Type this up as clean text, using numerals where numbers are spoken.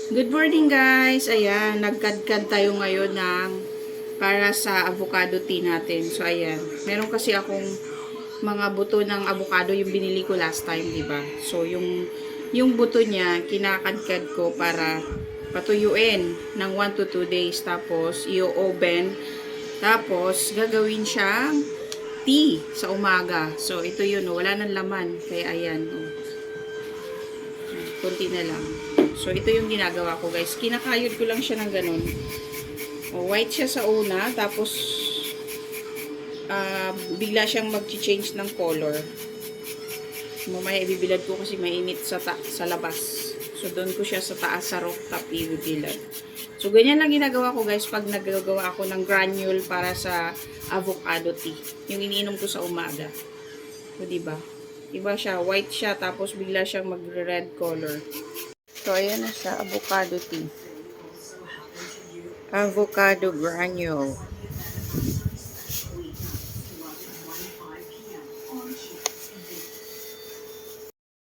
Good morning guys! Ayan, nagkadkad tayo ngayon para sa avocado tea natin. So ayan, meron kasi akong mga buto ng avocado yung binili ko last time, di ba? So yung buto niya, kinakadkad ko para patuyuin ng 1 to 2 days. Tapos, i-oven. Tapos, gagawin siyang tea sa umaga. So, ito yun, oh, wala nang laman. Kaya ayan, oh. Kunti na lang. So, ito yung ginagawa ko, guys. Kinakayod ko lang siya ng ganun. O, white siya sa una, tapos bigla siyang mag-change ng color. Mamaya ibibilad ko kasi mainit sa labas. So, doon ko siya sa taas sa rooftop ibibilad. So, ganyan lang ginagawa ko, guys, pag nagagawa ako ng granule para sa avocado tea. Yung iniinom ko sa umaga. O, diba? Iba siya, white siya, tapos bigla siyang mag-red color. So, ayan na siya, avocado tea. Avocado granule.